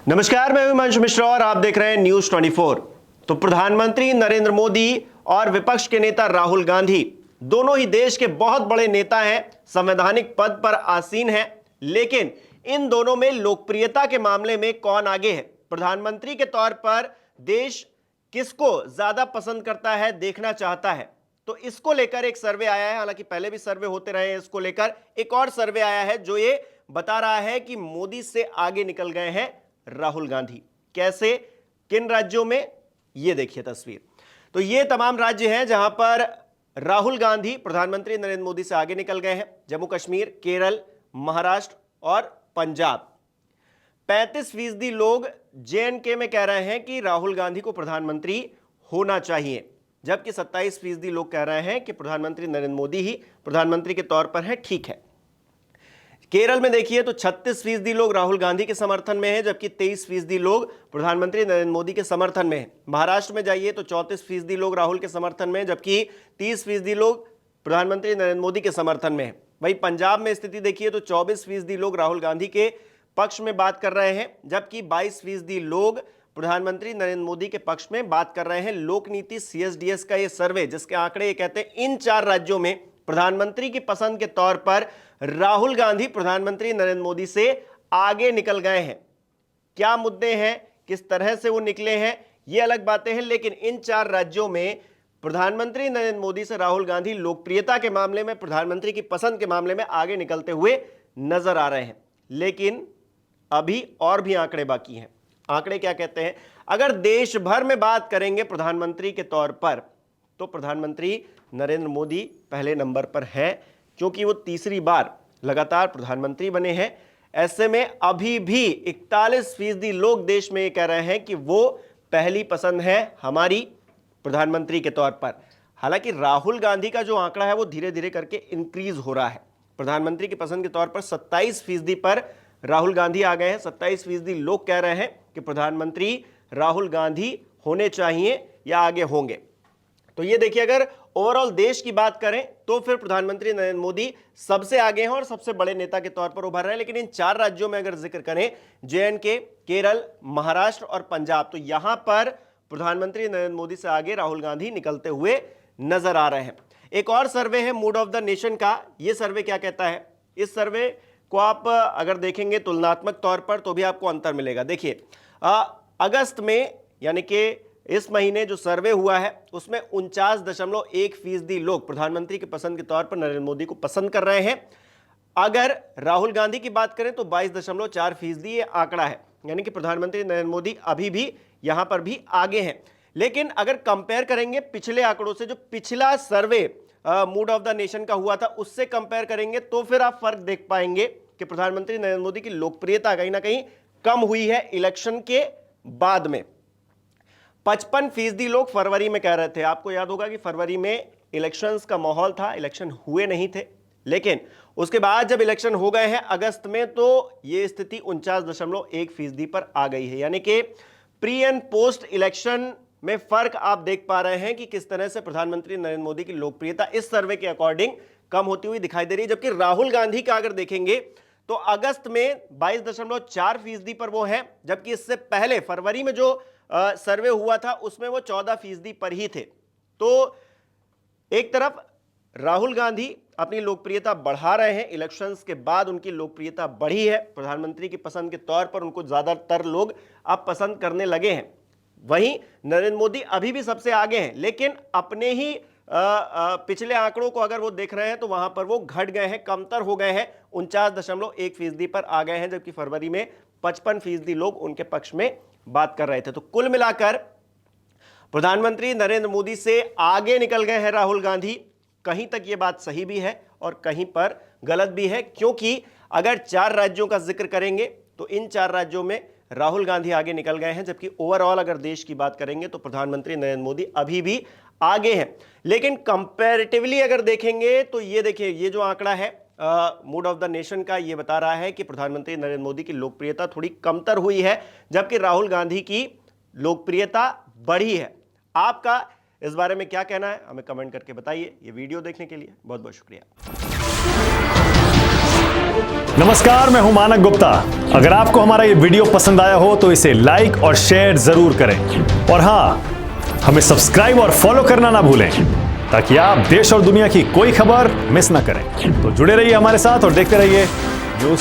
नमस्कार, मैं हिमांशु मिश्रा और आप देख रहे हैं न्यूज 24। तो प्रधानमंत्री नरेंद्र मोदी और विपक्ष के नेता राहुल गांधी दोनों ही देश के बहुत बड़े नेता हैं, संवैधानिक पद पर आसीन हैं। लेकिन इन दोनों में लोकप्रियता के मामले में कौन आगे है? प्रधानमंत्री के तौर पर देश किसको ज्यादा पसंद करता है, देखना चाहता है? तो इसको लेकर एक सर्वे आया है। हालांकि पहले भी सर्वे होते रहे हैं, इसको लेकर एक और सर्वे आया है जो ये बता रहा है कि मोदी से आगे निकल गए हैं राहुल गांधी। कैसे, किन राज्यों में? ये देखिए तस्वीर। तो ये तमाम राज्य हैं जहां पर राहुल गांधी प्रधानमंत्री नरेंद्र मोदी से आगे निकल गए हैं। जम्मू कश्मीर, केरल, महाराष्ट्र और पंजाब। 35% लोग JNK में कह रहे हैं कि राहुल गांधी को प्रधानमंत्री होना चाहिए, जबकि 27% लोग कह रहे हैं कि प्रधानमंत्री नरेंद्र मोदी ही प्रधानमंत्री के तौर पर है। ठीक है। केरल में देखिए तो 36% लोग राहुल गांधी के समर्थन में हैं, जबकि 23% लोग प्रधानमंत्री नरेंद्र मोदी के समर्थन में हैं। महाराष्ट्र में जाइए तो 34% लोग राहुल के समर्थन में हैं, जबकि 30% लोग प्रधानमंत्री नरेंद्र मोदी के समर्थन में हैं। वहीं पंजाब में स्थिति देखिए तो 24% लोग राहुल गांधी के पक्ष में बात कर रहे हैं, जबकि 22% लोग प्रधानमंत्री नरेंद्र मोदी के पक्ष में बात कर रहे हैं। लोक नीति CSDS का यह सर्वे, जिसके आंकड़े ये कहते हैं इन 4 राज्यों में प्रधानमंत्री की पसंद के तौर पर राहुल गांधी प्रधानमंत्री नरेंद्र मोदी से आगे निकल गए हैं। क्या मुद्दे हैं, किस तरह से वो निकले हैं, ये अलग बातें हैं। लेकिन इन 4 राज्यों में प्रधानमंत्री नरेंद्र मोदी से राहुल गांधी लोकप्रियता के मामले में, प्रधानमंत्री की पसंद के मामले में आगे निकलते हुए नजर आ रहे हैं। लेकिन अभी और भी आंकड़े बाकी हैं। आंकड़े क्या कहते हैं? अगर देश भर में बात करेंगे प्रधानमंत्री के तौर पर, तो प्रधानमंत्री नरेंद्र मोदी पहले नंबर पर है, क्योंकि वो तीसरी बार लगातार प्रधानमंत्री बने हैं। ऐसे में अभी भी 41% लोग देश में ये कह रहे हैं कि वो पहली पसंद है हमारी प्रधानमंत्री के तौर पर। हालांकि राहुल गांधी का जो आंकड़ा है वो धीरे धीरे करके इंक्रीज हो रहा है। प्रधानमंत्री की पसंद के तौर पर 27% पर राहुल गांधी आ गए हैं। 27% लोग कह रहे हैं कि प्रधानमंत्री राहुल गांधी होने चाहिए या आगे होंगे। तो ये देखिए, अगर ओवरऑल देश की बात करें तो फिर प्रधानमंत्री नरेंद्र मोदी सबसे आगे हैं और सबसे बड़े नेता के तौर पर उभर रहे हैं। लेकिन इन 4 राज्यों में अगर जिक्र करें, JNK, केरल, महाराष्ट्र और पंजाब, तो यहां पर प्रधानमंत्री नरेंद्र मोदी से आगे राहुल गांधी निकलते हुए नजर आ रहे हैं। एक और सर्वे है मूड ऑफ द नेशन का। यह सर्वे क्या कहता है? इस सर्वे को आप अगर देखेंगे तुलनात्मक तौर पर तो भी आपको अंतर मिलेगा। देखिए, अगस्त में यानी कि इस महीने जो सर्वे हुआ है उसमें 49.1% लोग प्रधानमंत्री की पसंद के तौर पर नरेंद्र मोदी को पसंद कर रहे हैं। अगर राहुल गांधी की बात करें तो 22.4% ये आंकड़ा है, यानी कि प्रधानमंत्री नरेंद्र मोदी अभी भी यहां पर भी आगे हैं। लेकिन अगर कंपेयर करेंगे पिछले आंकड़ों से, जो पिछला सर्वे मूड ऑफ द नेशन का हुआ था उससे कंपेयर करेंगे, तो फिर आप फर्क देख पाएंगे कि प्रधानमंत्री नरेंद्र मोदी की लोकप्रियता कहीं ना कहीं कम हुई है इलेक्शन के बाद में। 55% लोग फरवरी में कह रहे थे। आपको याद होगा कि फरवरी में इलेक्शंस का माहौल था, इलेक्शन हुए नहीं थे। लेकिन उसके बाद जब इलेक्शन हो गए हैं अगस्त में, तो यह स्थिति 49.1% पर आ गई है। यानी कि प्री एंड पोस्ट इलेक्शन में फर्क आप देख पा रहे हैं कि किस तरह से प्रधानमंत्री नरेंद्र मोदी की लोकप्रियता इस सर्वे के अकॉर्डिंग कम होती हुई दिखाई दे रही है। जबकि राहुल गांधी का अगर देखेंगे तो अगस्त में 22.4% पर वो है, जबकि इससे पहले फरवरी में जो सर्वे हुआ था उसमें वो 14% पर ही थे। तो एक तरफ राहुल गांधी अपनी लोकप्रियता बढ़ा रहे हैं, इलेक्शंस के बाद उनकी लोकप्रियता बढ़ी है, प्रधानमंत्री की पसंद के तौर पर उनको ज्यादातर लोग अब पसंद करने लगे हैं। वहीं नरेंद्र मोदी अभी भी सबसे आगे हैं, लेकिन अपने ही पिछले आंकड़ों को अगर वो देख रहे हैं तो वहां पर वो घट गए हैं, कमतर हो गए हैं, 49.1% पर आ गए हैं, जबकि फरवरी में 55% लोग उनके पक्ष में बात कर रहे थे। तो कुल मिलाकर प्रधानमंत्री नरेंद्र मोदी से आगे निकल गए हैं राहुल गांधी। कहीं तक यह बात सही भी है और कहीं पर गलत भी है, क्योंकि अगर 4 राज्यों का जिक्र करेंगे तो इन 4 राज्यों में राहुल गांधी आगे निकल गए हैं, जबकि ओवरऑल अगर देश की बात करेंगे तो प्रधानमंत्री नरेंद्र मोदी अभी भी आगे हैं। लेकिन कंपैरेटिवली अगर देखेंगे तो ये देखिए, ये जो आंकड़ा है मूड ऑफ द नेशन का, ये बता रहा है कि प्रधानमंत्री नरेंद्र मोदी की लोकप्रियता थोड़ी कमतर हुई है, जबकि राहुल गांधी की लोकप्रियता बढ़ी है। आपका इस बारे में क्या कहना है, हमें कमेंट करके बताइए। ये वीडियो देखने के लिए बहुत बहुत शुक्रिया। नमस्कार, मैं हूं मानक गुप्ता। अगर आपको हमारा ये वीडियो पसंद आया हो तो इसे लाइक और शेयर जरूर करें और हाँ, हमें सब्सक्राइब और फॉलो करना ना भूलें ताकि आप देश और दुनिया की कोई खबर मिस ना करें। तो जुड़े रहिए हमारे साथ और देखते रहिए न्यूज़